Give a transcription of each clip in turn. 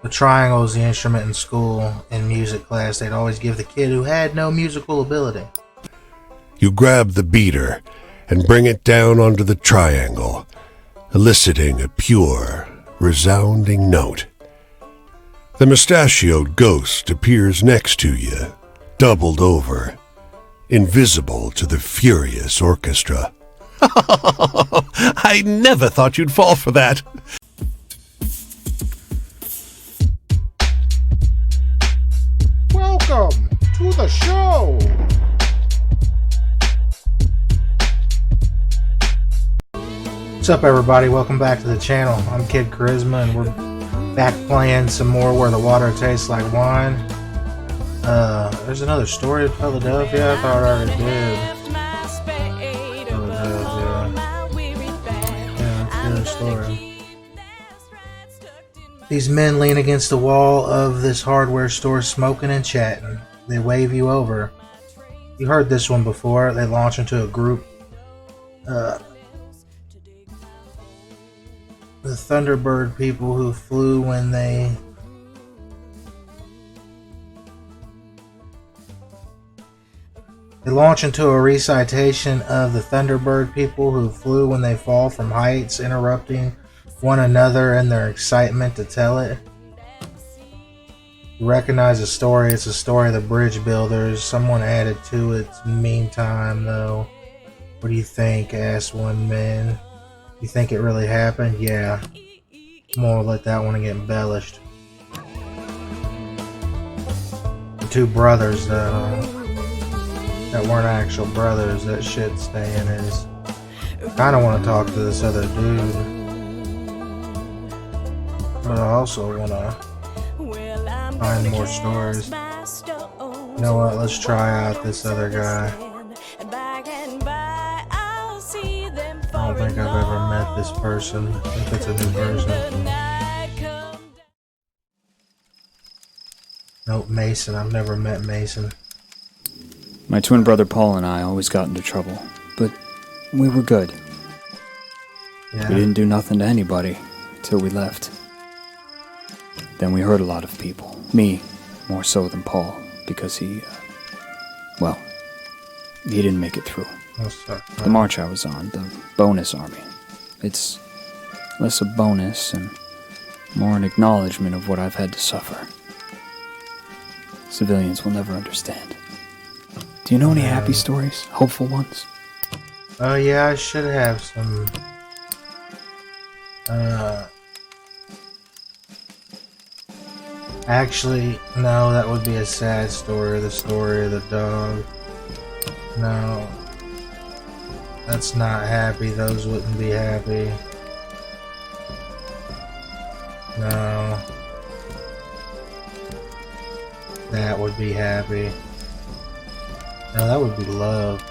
The triangle was the instrument in school. In music class, they'd always give the kid who had no musical ability. You grab the beater and bring it down onto the triangle, eliciting a pure, resounding note. The mustachioed ghost appears next to you, doubled over, invisible to the furious orchestra. I never thought you'd fall for that. Welcome to the show! What's up, everybody? Welcome back to the channel. I'm KIDDKARIZMA, and we're back playing some more Where the Water Tastes Like Wine. There's another story of Philadelphia. I thought I already did. Yeah, let's hear the story. These men lean against the wall of this hardware store smoking and chatting. They wave you over. You heard this one before. They launch into a group. The Thunderbird people who flew when they launch into a recitation of the Thunderbird people who flew when they fall from heights, interrupting one another in their excitement to tell it. You recognize the story. It's a story of the bridge builders. Someone added to it meantime, though. What do you think? Asked one man. You think it really happened? Yeah. I'm gonna let that one get embellished. The two brothers, though, that weren't actual brothers, that shit's staying is. Kinda wanna talk to this other dude. But I also wanna find more stories. You know what? Let's try out this other guy. I don't think I've ever met this person. I think it's a new person. Nope, Mason. I've never met Mason. My twin brother Paul and I always got into trouble, but we were good. Yeah. We didn't do nothing to anybody until we left. Then we hurt a lot of people. Me, more so than Paul, because he didn't make it through. The march I was on, the bonus army. It's less a bonus and more an acknowledgement of what I've had to suffer. Civilians will never understand. Do you know any happy stories? Hopeful ones? Oh yeah, I should have some. Actually, no, that would be a sad story. The story of the dog. No. That's not happy. Those wouldn't be happy. No. That would be happy. No, that would be love.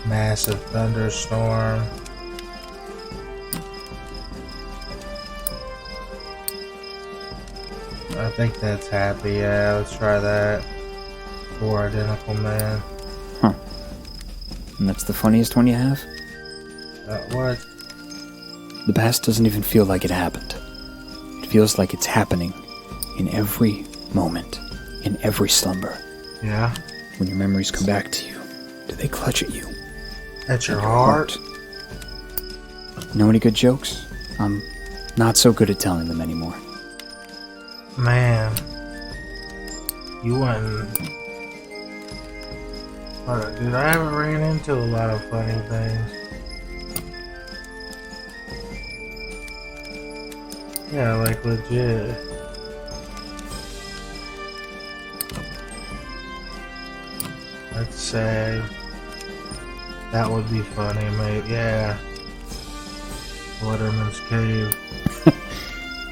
Massive thunderstorm. I think that's happy. Yeah, let's try that. Four identical men. Huh. And that's the funniest one you have? What? The past doesn't even feel like it happened. It feels like it's happening in every moment, in every slumber. Yeah? When your memories come back to you, do they clutch at you? At your heart? Know any good jokes? I'm not so good at telling them anymore. Man. You wouldn't... Dude, I haven't ran into a lot of funny things. Yeah, like legit. Let's say that would be funny, mate. Yeah. Letterman's Cave.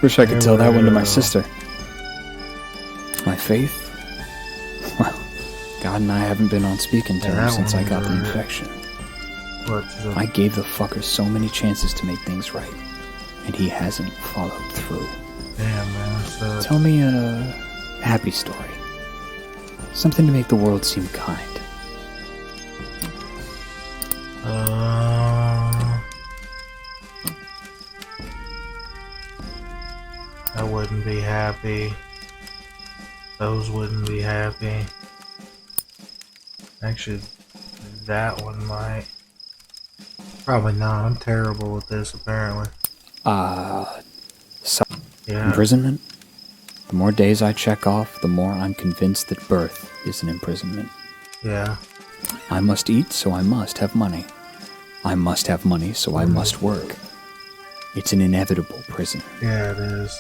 Wish I could tell that one to my sister. My faith? Well, God and I haven't been on speaking terms since I got the infection. I gave the fucker so many chances to make things right, and he hasn't followed through. Damn, man. Tell me a happy story. Something to make the world seem kind. I wouldn't be happy. Those wouldn't be happy. Actually, that one might. Probably not. I'm terrible with this, apparently. Yeah. Imprisonment? The more days I check off, the more I'm convinced that birth is an imprisonment. Yeah. I must eat, so I must have money. I must have money, so I must work. It's an inevitable prison. Yeah, it is.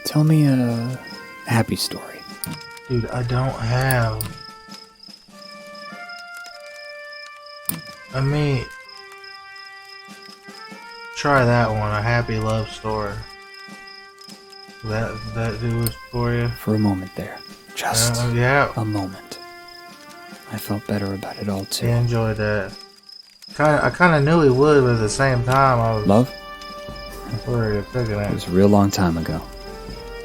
Tell me a happy story. Dude, I don't have... I mean... Try that one, a happy love story. That do it for you? For a moment there. Just yeah. a moment. I felt better about it all too. He enjoyed that. I kind of knew he would, but at the same time, I was... Love? Where are you picking at? It was a real long time ago.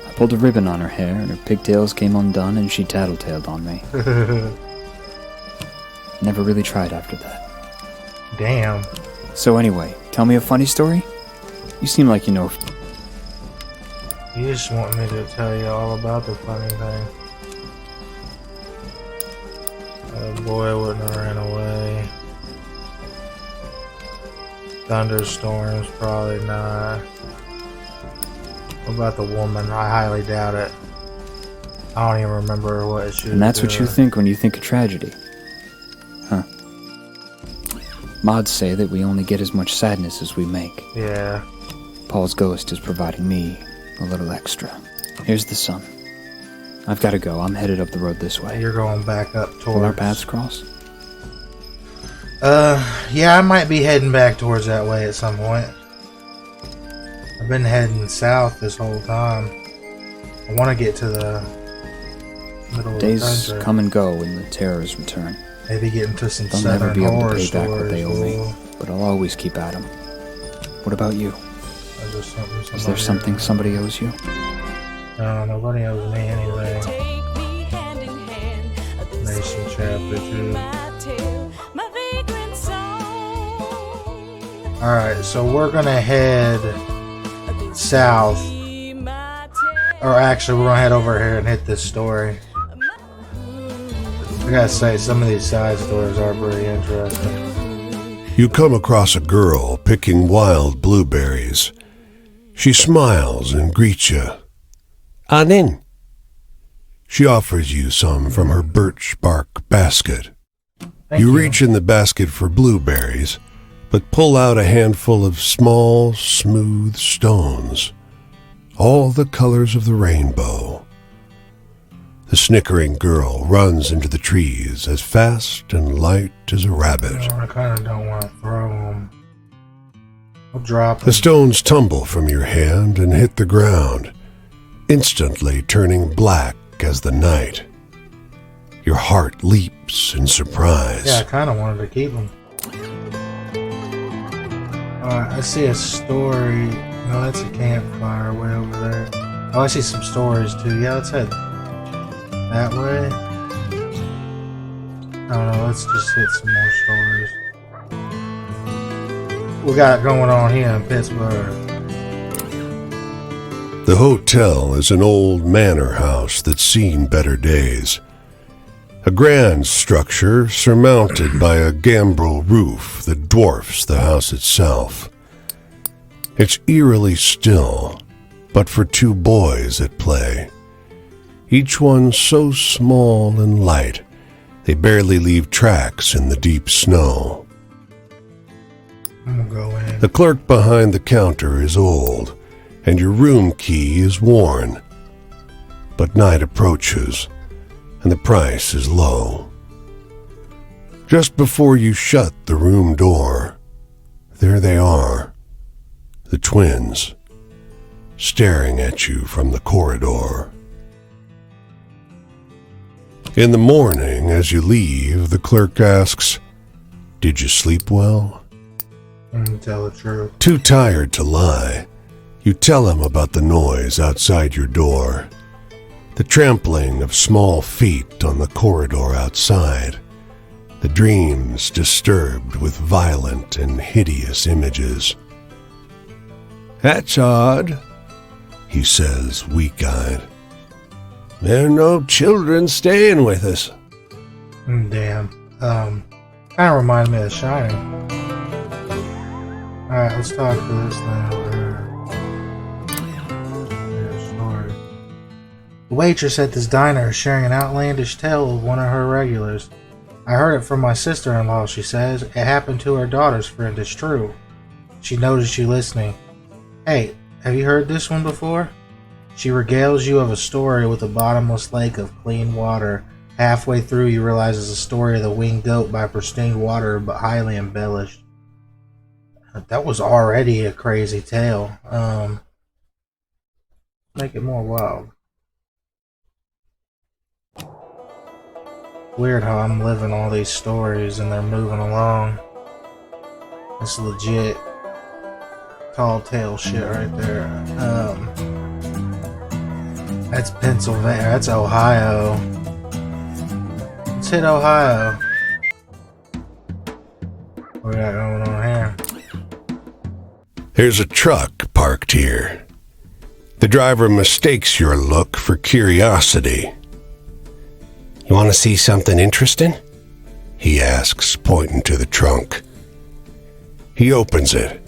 I pulled a ribbon on her hair, and her pigtails came undone, and she tattletaled on me. Never really tried after that. Damn. So anyway, tell me a funny story? You seem like you know... You just want me to tell you all about the funny thing. Oh boy, wouldn't have ran away. Thunderstorms, probably not. What about the woman? I highly doubt it. I don't even remember what she was And that's doing. what you think when you think of tragedy. Huh. Mods say that we only get as much sadness as we make. Yeah. Paul's ghost is providing me a little extra. Here's the sun. I've got to go. I'm headed up the road this way. You're going back up towards... Will our paths cross? Yeah, I might be heading back towards that way at some point. I've been heading south this whole time. I want to get to the middle of the Days country. come and go when the terrors return. Maybe get into some They'll never southern be able to horror pay back what they owe me, stories. but I'll always keep at 'em. What about you? Is there something somebody owes you? No, nobody owes me anything. Nation Chapter 2. Alright, so we're gonna head south. Or actually, we're gonna head over here and hit this story. I gotta say, some of these side stories are pretty interesting. You come across a girl picking wild blueberries. She smiles and greets you. "Anin." She offers you some from her birch bark basket. Thank You reach in the basket for blueberries, but pull out a handful of small, smooth stones, all the colors of the rainbow. The snickering girl runs into the trees as fast and light as a rabbit. I kind of don't want to throw them. I'll drop The them. stones tumble from your hand and hit the ground, instantly turning black as the night. Your heart leaps in surprise. Yeah, I kind of wanted to keep them. Alright, I see a story. No, that's a campfire way over there. Oh, I see some stories too. Yeah, let's head that way. I don't know, let's just hit some more stories. We got going on here in Pittsburgh. The hotel is an old manor house that's seen better days. A grand structure surmounted by a gambrel roof that dwarfs the house itself. It's eerily still, but for two boys at play. Each one so small and light, they barely leave tracks in the deep snow. I'm gonna go in. The clerk behind the counter is old, and your room key is worn. But night approaches, and the price is low. Just before you shut the room door, there they are, the twins, staring at you from the corridor. In the morning, as you leave, the clerk asks, "Did you sleep well?" I'm gonna tell the truth. Too tired to lie, you tell him about the noise outside your door, the trampling of small feet on the corridor outside, the dreams disturbed with violent and hideous images. "That's odd. he says, weak-eyed. There are no children staying with us. Damn. Kind of reminds me of The Shining. Alright, let's talk to this thing over here. Story. The waitress at this diner is sharing an outlandish tale of one of her regulars. I heard it from my sister-in-law, she says. It happened to her daughter's friend, it's true. She noticed you listening. Hey, have you heard this one before? She regales you of a story with a bottomless lake of clean water. Halfway through, you realize it's a story of the winged goat by pristine water, but highly embellished. That was already a crazy tale. Make it more wild. Weird how I'm living all these stories and they're moving along. It's legit tall tale shit right there. That's Pennsylvania. That's Ohio. Let's hit Ohio. What we got going on here? There's a truck parked here. The driver mistakes your look for curiosity. You want to see something interesting? He asks, pointing to the trunk. He opens it.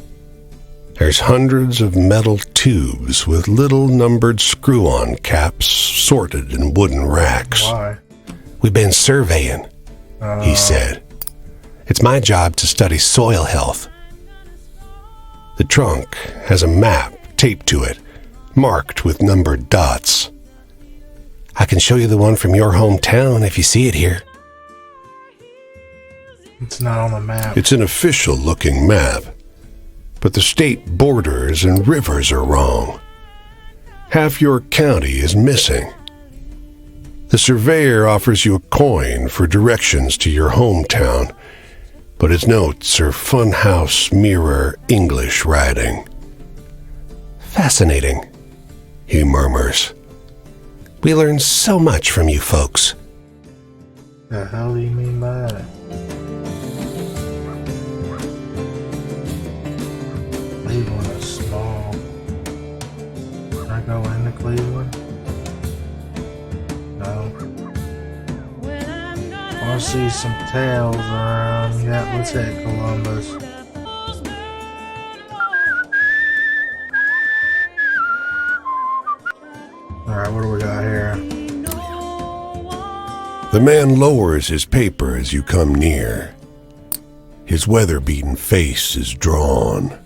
There's hundreds of metal tubes with little numbered screw-on caps sorted in wooden racks. Why? We've been surveying, he said. It's my job to study soil health. The trunk has a map taped to it, marked with numbered dots. I can show you the one from your hometown if you see it here. It's not on the map. It's an official-looking map, but the state borders and rivers are wrong. Half your county is missing. The surveyor offers you a coin for directions to your hometown, but his notes are funhouse mirror English writing. Fascinating, he murmurs. We learn so much from you folks. The hell do you mean by that? Cleveland is small. Can I go into Cleveland? No. I want to see some tails around. Yeah, let's hit Columbus. Alright, what do we got here? The man lowers his paper as you come near. His weather-beaten face is drawn.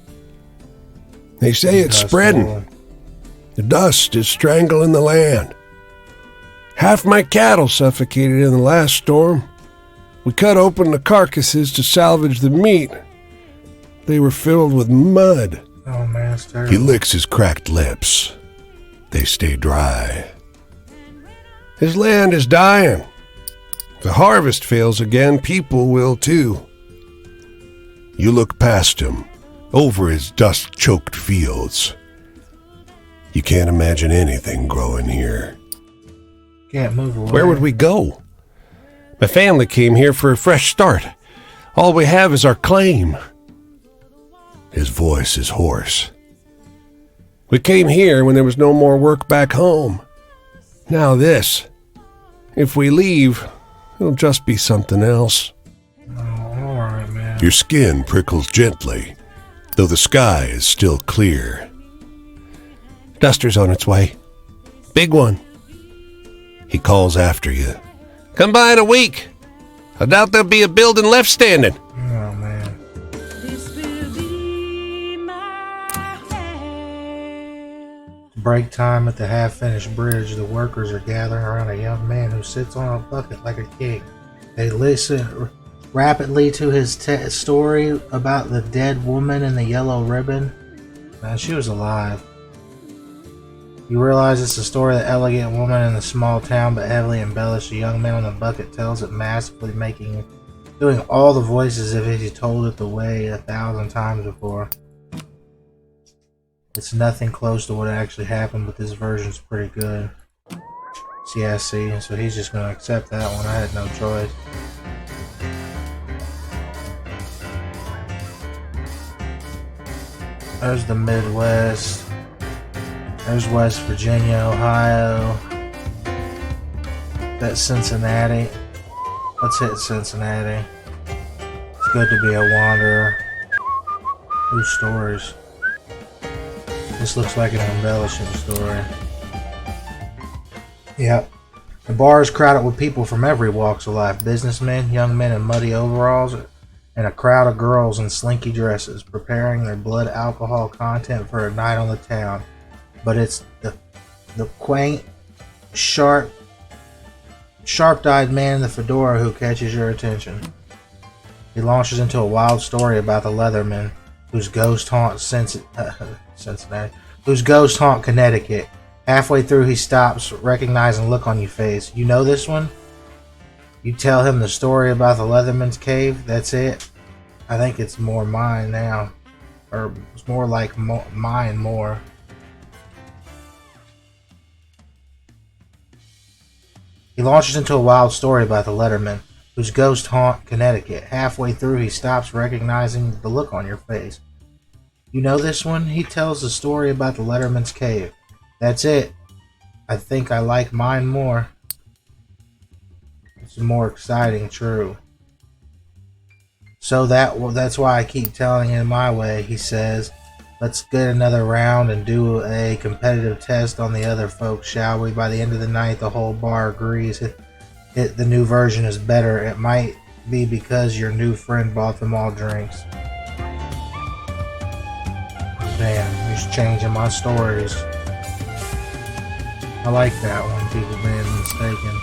They say it's spreading. The dust is strangling the land. Half my cattle suffocated in the last storm. We cut open the carcasses to salvage the meat. They were filled with mud. Oh man, it's terrible. He licks his cracked lips. They stay dry. His land is dying. If the harvest fails again, people will too. You look past him, over his dust-choked fields. You can't imagine anything growing here. Can't move away. Where would we go? My family came here for a fresh start. All we have is our claim. His voice is hoarse. We came here when there was no more work back home. Now this. If we leave, it'll just be something else. Oh, all right, man. Your skin prickles gently, though the sky is still clear. Duster's on its way. Big one. He calls after you. Come by in a week. I doubt there'll be a building left standing. Oh, man. Break time at the half-finished bridge. The workers are gathering around a young man who sits on a bucket like a king. They listen rapidly to his story about the dead woman in the yellow ribbon. Man, she was alive. You realize it's the story of the elegant woman in the small town but heavily embellished. The young man on the bucket tells it massively, doing all the voices as if he told it the way 1,000 times before. It's nothing close to what actually happened, but this version's pretty good. See, I see. So he's just going to accept that one. I had no choice. There's the Midwest. There's West Virginia, Ohio. That's Cincinnati. Let's hit Cincinnati. It's good to be a wanderer. Whose stories? This looks like an embellishing story. Yep. The bar is crowded with people from every walks of life. Businessmen, young men in muddy overalls, and a crowd of girls in slinky dresses, preparing their blood alcohol content for a night on the town. But it's the quaint, sharp-eyed man in the fedora who catches your attention. He launches into a wild story about the Leatherman, whose ghost haunt Cincinnati, whose ghost haunt Connecticut. Halfway through, he stops, recognizing the look on your face. You know this one? You tell him the story about the Leatherman's cave. That's it. I think it's more mine now, or it's more like mine more. He launches into a wild story about the Letterman, whose ghost haunt Connecticut. Halfway through, he stops, recognizing the look on your face. You know this one? He tells the story about the Letterman's cave. That's it. I think I like mine more. It's more exciting, true. So that's why I keep telling him my way, he says. Let's get another round and do a competitive test on the other folks, shall we? By the end of the night, the whole bar agrees the new version is better. It might be because your new friend bought them all drinks. Damn, he's changing my stories. I like that one, people being mistaken.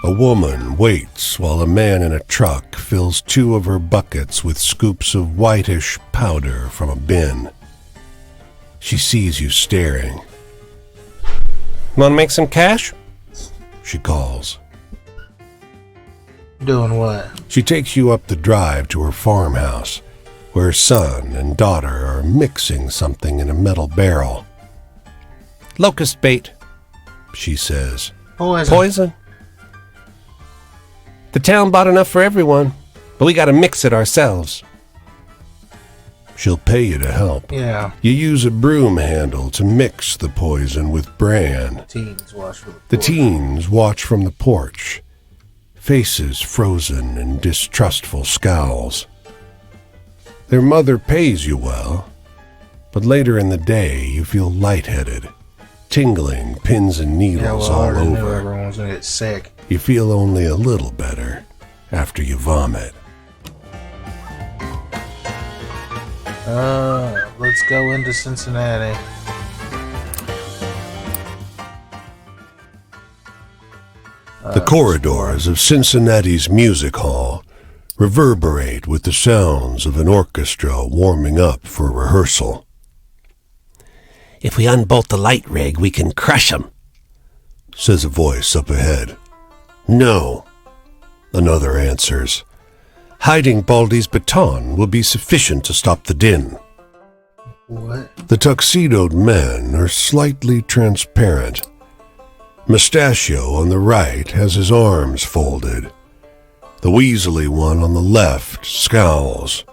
A woman waits while a man in a truck fills 2 of her buckets with scoops of whitish powder from a bin. She sees you staring. Want to make some cash? She calls. Doing what? She takes you up the drive to her farmhouse, where her son and daughter are mixing something in a metal barrel. Locust bait, she says. Poison? The town bought enough for everyone, but we gotta mix it ourselves. She'll pay you to help. Yeah. You use a broom handle to mix the poison with bran. The teens watch from the porch, faces frozen in distrustful scowls. Their mother pays you well, but later in the day you feel lightheaded, tingling pins and needles all over. Everyone's gonna get sick. You feel only a little better after you vomit. Let's go into Cincinnati. The corridors of Cincinnati's music hall reverberate with the sounds of an orchestra warming up for rehearsal. If we unbolt the light rig, we can crush 'em, says a voice up ahead. No, another answers. Hiding Baldy's baton will be sufficient to stop the din. What? The tuxedoed men are slightly transparent. Mustachio on the right has his arms folded. The weaselly one on the left scowls.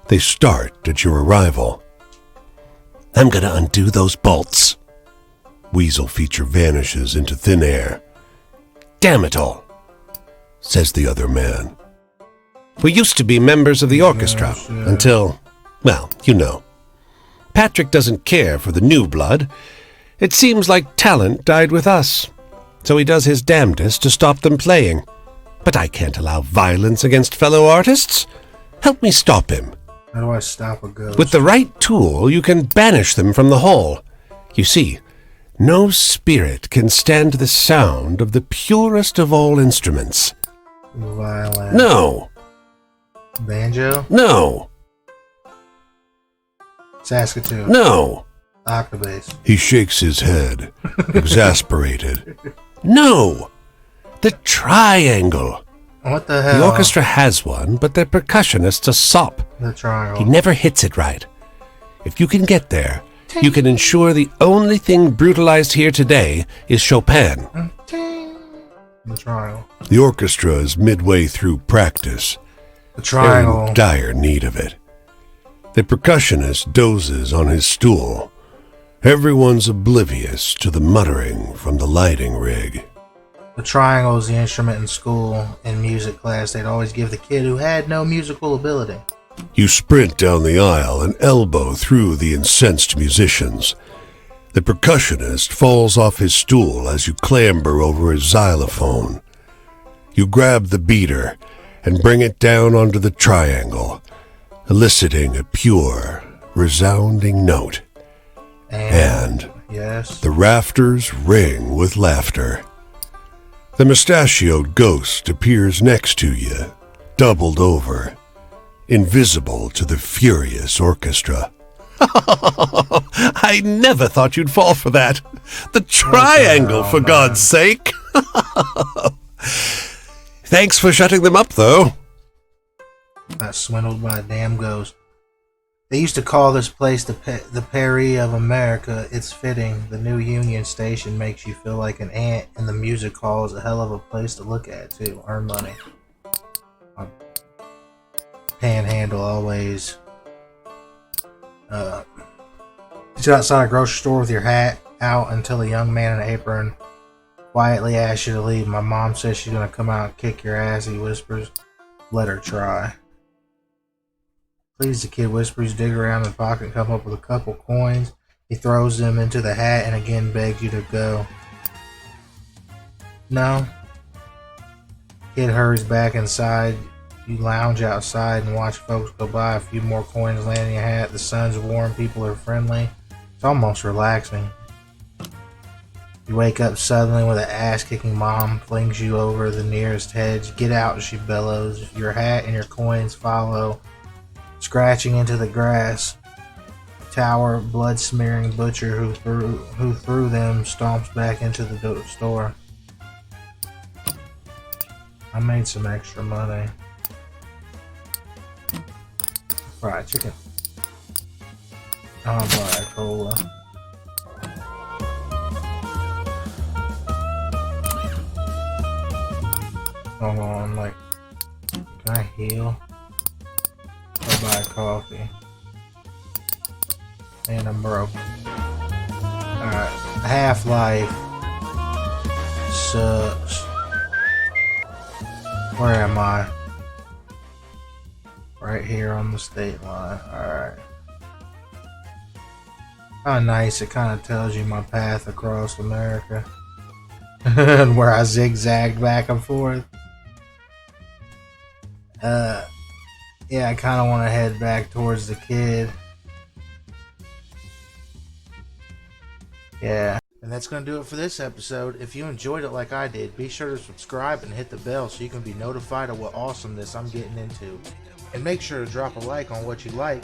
They start at your arrival. I'm gonna undo those bolts. Weasel feature vanishes into thin air. Damn it all, says the other man. We used to be members of the orchestra until, well, you know. Patrick doesn't care for the new blood. It seems like talent died with us, so he does his damnedest to stop them playing. But I can't allow violence against fellow artists. Help me stop him. How do I stop a ghost? With the right tool, you can banish them from the hall. You see, no spirit can stand the sound of the purest of all instruments. Violin. No. Banjo? No. Saskatoon? No. Octobass? He shakes his head, exasperated. No. The triangle. What the hell? The orchestra has one, but their percussionist's a sop. The triangle. He never hits it right. If you can get there, you can ensure the only thing brutalized here today is Chopin. The triangle. The orchestra is midway through practice. The triangle. They're in dire need of it. The percussionist dozes on his stool. Everyone's oblivious to the muttering from the lighting rig. The triangle is the instrument in school. In music class, they'd always give the kid who had no musical ability. You sprint down the aisle and elbow through the incensed musicians. The percussionist falls off his stool as you clamber over his xylophone. You grab the beater and bring it down onto the triangle, eliciting a pure, resounding note. And yes, the rafters ring with laughter. The mustachioed ghost appears next to you, doubled over, invisible to the furious orchestra. I never thought you'd fall for that. The triangle, for God's sake. Thanks for shutting them up, though. Got swindled by a damn ghost. They used to call this place the Paris of America. It's fitting. The new Union Station makes you feel like an ant, and the music hall is a hell of a place to look at, too. Earn money. Panhandle always. Sit outside a grocery store with your hat out until a young man in an apron quietly asks you to leave. My mom says she's gonna come out and kick your ass, he whispers. Let her try. Please, the kid whispers, dig around in the pocket and come up with a couple coins. He throws them into the hat and again begs you to go. No. Kid hurries back inside. You lounge outside and watch folks go by. A few more coins land in your hat. The sun's warm. People are friendly. It's almost relaxing. You wake up suddenly with an ass-kicking mom flings you over the nearest hedge. Get out, she bellows. Your hat and your coins follow, scratching into the grass. Tower, blood-smearing butcher who threw them stomps back into the store. I made some extra money. Fried chicken. I'll buy a cola. Hold on, like, can I heal? I'll buy a coffee. And I'm broke. Alright, Half-Life sucks. Where am I? Right here on the state line. Alright. Kinda nice, it kinda tells you my path across America. And where I zigzagged back and forth. Yeah, I kinda wanna head back towards the kid. Yeah. And that's going to do it for this episode. If you enjoyed it like I did, be sure to subscribe and hit the bell so you can be notified of what awesomeness I'm getting into. And make sure to drop a like on what you like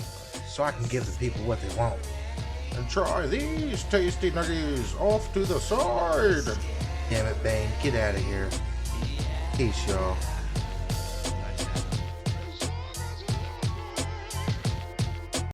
so I can give the people what they want. And try these tasty nuggies off to the side. Damn it, Bane. Get out of here. Peace, y'all.